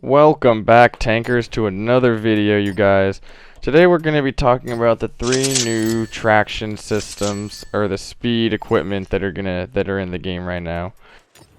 Welcome back, tankers, to another video, you guys. Today we're going to be talking about the 3 new traction systems, or the speed equipment that are in the game right now.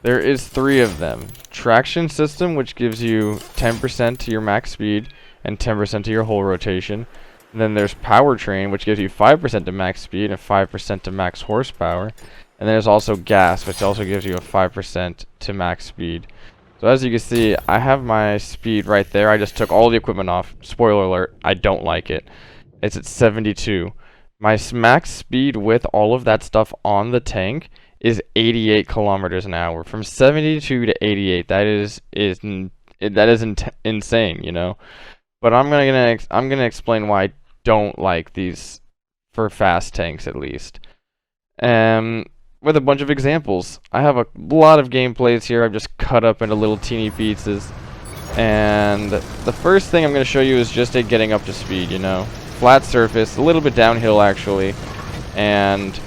There is 3 of them. Traction system, which gives you 10% to your max speed and 10% to your whole rotation. And then there's powertrain, which gives you 5% to max speed and 5% to max horsepower. And then there's also gas, which also gives you a 5% to max speed. So as you can see, I have my speed right there. I just took all the equipment off. Spoiler alert, I don't like it. It's at 72. My max speed with all of that stuff on the tank is 88 kilometers an hour. From 72 to 88, that is insane, you know. But I'm gonna explain why I don't like these for fast tanks, at least. With a bunch of examples. I have a lot of gameplays here I've just cut up into little teeny pieces. And the first thing I'm going to show you is just it getting up to speed, you know. Flat surface, a little bit downhill actually. And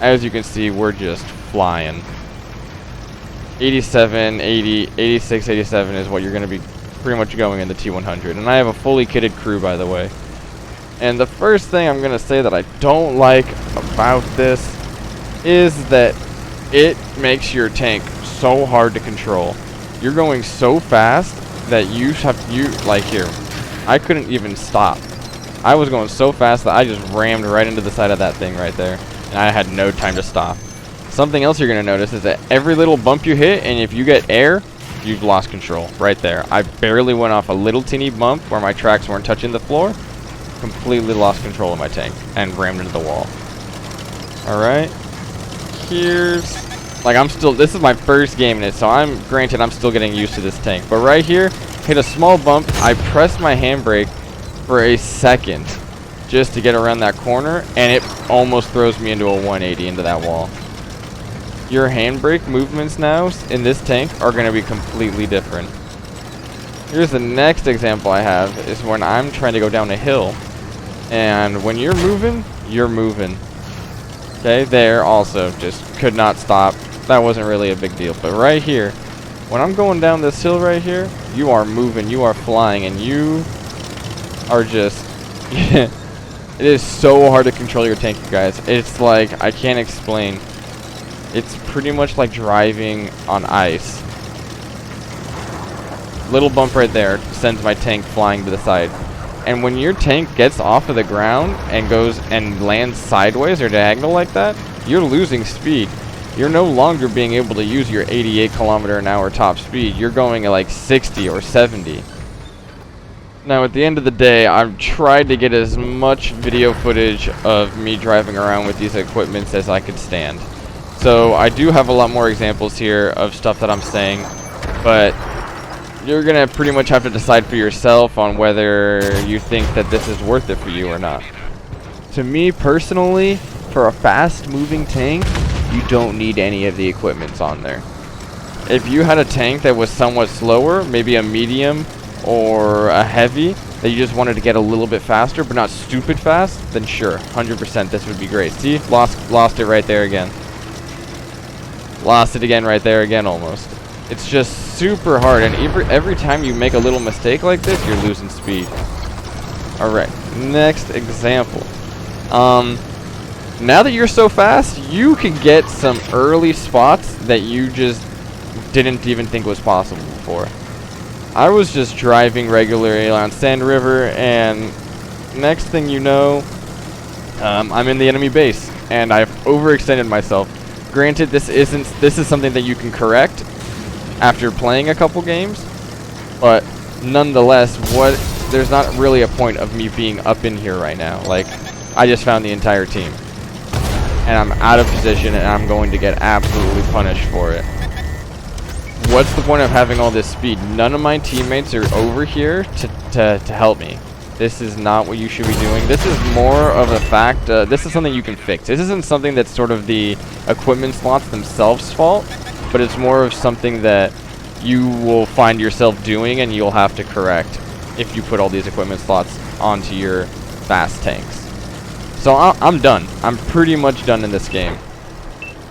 as you can see, we're just flying. 87, 80, 86, 87 is what you're going to be pretty much going in the T100. And I have a fully kitted crew, by the way. And the first thing I'm going to say that I don't like about this is that it makes your tank so hard to control. You're going so fast that like here, I couldn't even stop. I was going so fast that I just rammed right into the side of that thing right there, and I had no time to stop. Something else you're going to notice is that every little bump you hit, and if you get air, you've lost control right there. I barely went off a little teeny bump where my tracks weren't touching the floor, completely lost control of my tank and rammed into the wall. Alright. This is my first game in it, so I'm still getting used to this tank. But right here, hit a small bump. I pressed my handbrake for a second just to get around that corner, and it almost throws me into a 180 into that wall. Your handbrake movements now in this tank are going to be completely different. Here's the next example I have, is when I'm trying to go down a hill. And when you're moving, you're moving. Okay, there also just could not stop. That wasn't really a big deal. But right here, when I'm going down this hill right here, you are moving, you are flying, and you are just... It is so hard to control your tank, you guys. It's like, I can't explain. It's pretty much like driving on ice. Little bump right there sends my tank flying to the side. And when your tank gets off of the ground and goes and lands sideways or diagonal like that, you're losing speed. You're no longer being able to use your 88 kilometer an hour top speed. You're going at like 60 or 70. Now at the end of the day, I've tried to get as much video footage of me driving around with these equipments as I could stand. So I do have a lot more examples here of stuff that I'm saying, but you're going to pretty much have to decide for yourself on whether you think that this is worth it for you or not. To me personally, for a fast moving tank, you don't need any of the equipments on there. If you had a tank that was somewhat slower, maybe a medium or a heavy, that you just wanted to get a little bit faster but not stupid fast, then sure, 100% this would be great. See, lost it right there again. Lost it again right there again almost. It's just super hard, and every time you make a little mistake like this, you're losing speed. Alright, next example. Now that you're so fast, you can get some early spots that you just didn't even think was possible before. I was just driving regularly on Sand River, and next thing you know, I'm in the enemy base, and I've overextended myself. Granted, this is something that you can correct after playing a couple games, but nonetheless, there's not really a point of me being up in here right now. Like, I just found the entire team, and I'm out of position, and I'm going to get absolutely punished for it. What's the point of having all this speed? None of my teammates are over here to help me. This is not what you should be doing. This is more of a fact. This is something you can fix. This isn't something that's sort of the equipment slots themselves' fault, but it's more of something that you will find yourself doing and you'll have to correct if you put all these equipment slots onto your fast tanks. So I'm done. I'm pretty much done in this game.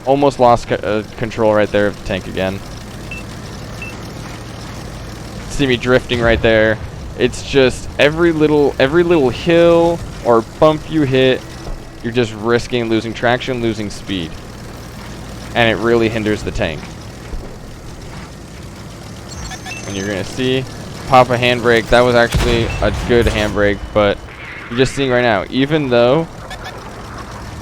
Almost lost control right there of the tank again. See me drifting right there. It's just every little hill or bump you hit, you're just risking losing traction, losing speed. And it really hinders the tank. And you're gonna see, pop a handbrake. That was actually a good handbrake, but you're just seeing right now, even though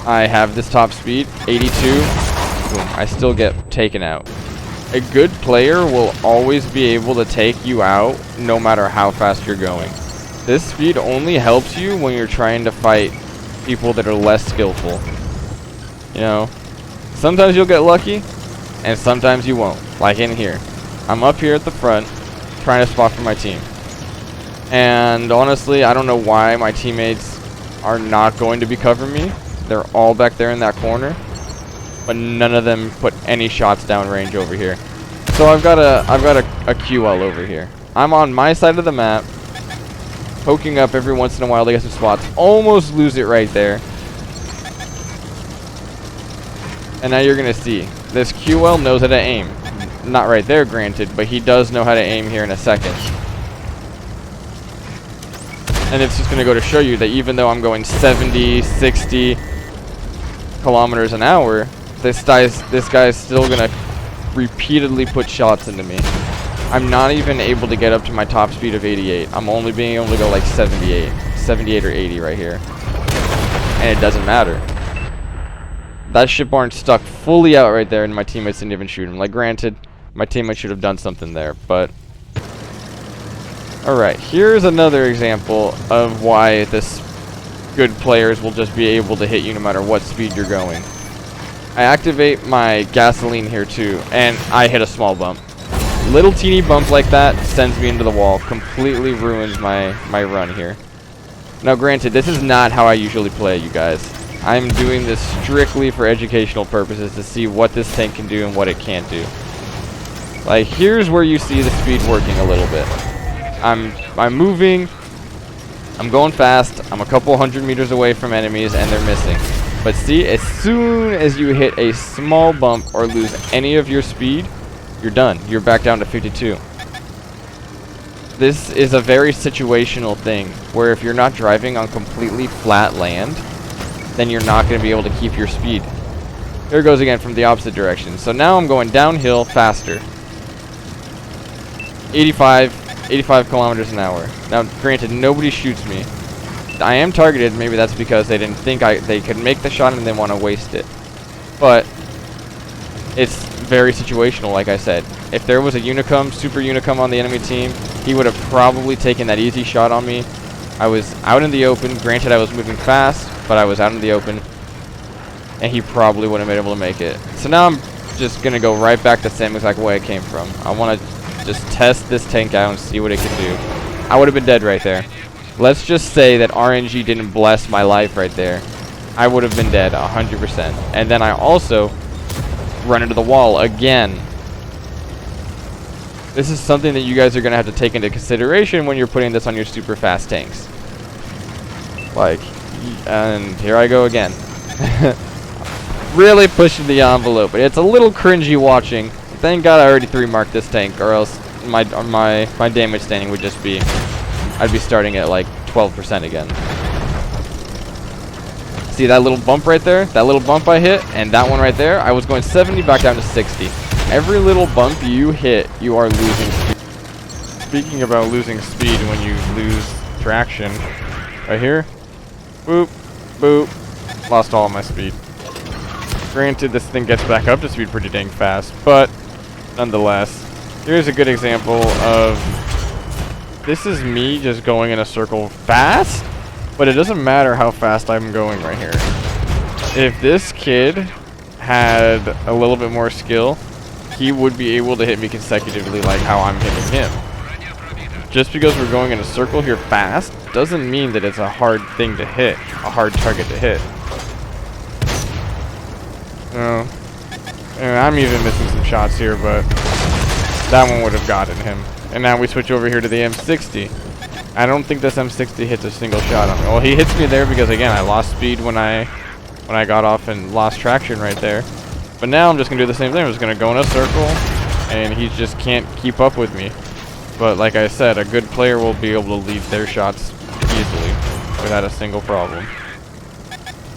I have this top speed, 82, boom, I still get taken out. A good player will always be able to take you out no matter how fast you're going. This speed only helps you when you're trying to fight people that are less skillful. You know, sometimes you'll get lucky, and sometimes you won't. Like in here. I'm up here at the front, trying to spot for my team. And honestly, I don't know why my teammates are not going to be covering me. They're all back there in that corner, but none of them put any shots downrange over here. So I've got a QL over here. I'm on my side of the map, poking up every once in a while to get some spots. Almost lose it right there. And now you're gonna see this QL knows how to aim. Not right there, granted, but he does know how to aim here in a second. And it's just gonna go to show you that even though I'm going 70, 60 kilometers an hour, this guy's still gonna repeatedly put shots into me. I'm not even able to get up to my top speed of 88. I'm only being able to go like 78 or 80 right here. And it doesn't matter. That ship barn stuck fully out right there, and my teammates didn't even shoot him. Like, granted, my teammates should have done something there, but... Alright, here's another example of why this good players will just be able to hit you no matter what speed you're going. I activate my gasoline here too, and I hit a small bump. Little teeny bump like that sends me into the wall, completely ruins my run here. Now granted, this is not how I usually play, you guys. I'm doing this strictly for educational purposes to see what this tank can do and what it can't do. Like, here's where you see the speed working a little bit. I'm moving, I'm going fast, I'm a couple 100 meters away from enemies and they're missing. But see, as soon as you hit a small bump or lose any of your speed, you're done. You're back down to 52. This is a very situational thing, where if you're not driving on completely flat land, then you're not going to be able to keep your speed. Here it goes again from the opposite direction. So now I'm going downhill faster. 85 kilometers an hour. Now, granted, nobody shoots me. I am targeted. Maybe that's because they didn't think they could make the shot and they want to waste it. But it's very situational, like I said. If there was a Unicum, Super Unicum on the enemy team, he would have probably taken that easy shot on me. I was out in the open. Granted, I was moving fast, but I was out in the open. And he probably wouldn't have been able to make it. So now I'm just going to go right back the same exact way I came from. I want to just test this tank out and see what it can do. I would have been dead right there. Let's just say that RNG didn't bless my life right there. I would have been dead 100%. And then I also run into the wall again. This is something that you guys are going to have to take into consideration when you're putting this on your super fast tanks. Like, and here I go again. Really pushing the envelope. But it's a little cringy watching. Thank God I already 3-marked this tank, or else my damage standing would just be... I'd be starting at like 12% again. See that little bump right there? That little bump I hit, and that one right there, I was going 70 back down to 60. Every little bump you hit, you are losing speed. Speaking about losing speed when you lose traction, right here, boop, boop, lost all of my speed. Granted, this thing gets back up to speed pretty dang fast, but nonetheless, here's a good example of... This is me just going in a circle fast, but it doesn't matter how fast I'm going right here. If this kid had a little bit more skill, he would be able to hit me consecutively like how I'm hitting him. Just because we're going in a circle here fast doesn't mean that it's a hard thing to hit, a hard target to hit. And I'm even missing some shots here, but that one would have gotten him. And now we switch over here to the M60. I don't think this M60 hits a single shot on me. Well, he hits me there because, again, I lost speed when I got off and lost traction right there. But now I'm just going to do the same thing. I'm just going to go in a circle, and he just can't keep up with me. But like I said, a good player will be able to lead their shots easily without a single problem.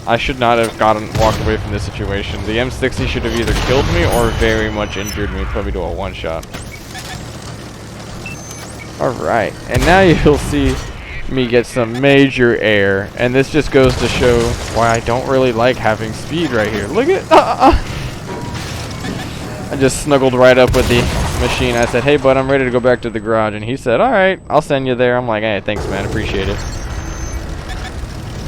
I should not have walked away from this situation. The M60 should have either killed me or very much injured me, put me to a one-shot. Alright, and now you'll see me get some major air, and this just goes to show why I don't really like having speed right here. Look at I just snuggled right up with the machine. I said, hey bud, I'm ready to go back to the garage, and he said, alright, I'll send you there. I'm like, hey, thanks man, appreciate it.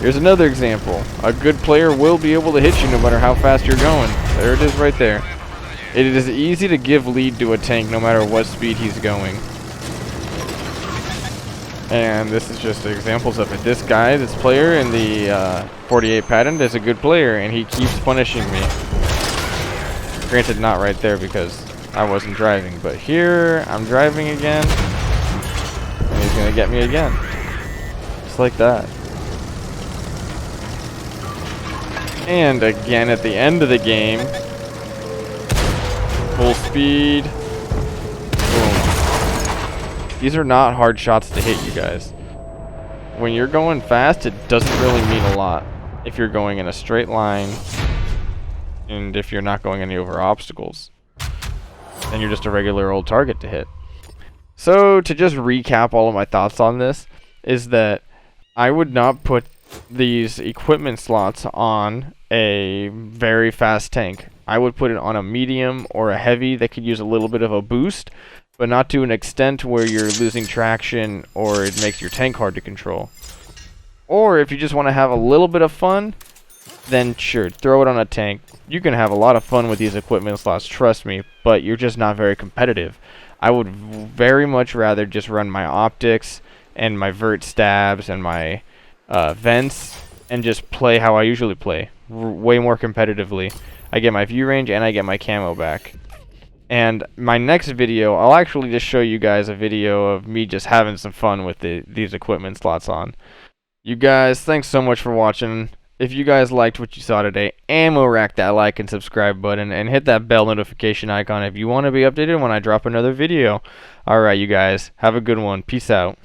Here's another example. A good player will be able to hit you no matter how fast you're going. There it is right there. It is easy to give lead to a tank no matter what speed he's going. And this is just examples of it. This guy, this player in the 48 patent is a good player, and he keeps punishing me. Granted, not right there because I wasn't driving, but here I'm driving again, and he's gonna get me again. Just like that. And again at the end of the game, full speed. Boom. These are not hard shots to hit, you guys. When you're going fast, it doesn't really mean a lot. If you're going in a straight line, and if you're not going any over obstacles, then you're just a regular old target to hit. So to just recap all of my thoughts on this, is that I would not put these equipment slots on a very fast tank. I would put it on a medium or a heavy that could use a little bit of a boost, but not to an extent where you're losing traction or it makes your tank hard to control. Or if you just want to have a little bit of fun, then sure, throw it on a tank. You can have a lot of fun with these equipment slots, trust me, but you're just not very competitive. I would very much rather just run my optics and my vert stabs and my vents and just play how I usually play, way more competitively. I get my view range and I get my camo back. And my next video, I'll actually just show you guys a video of me just having some fun with these equipment slots on. You guys, thanks so much for watching. If you guys liked what you saw today, ammo rack that like and subscribe button and hit that bell notification icon if you want to be updated when I drop another video. Alright you guys, have a good one. Peace out.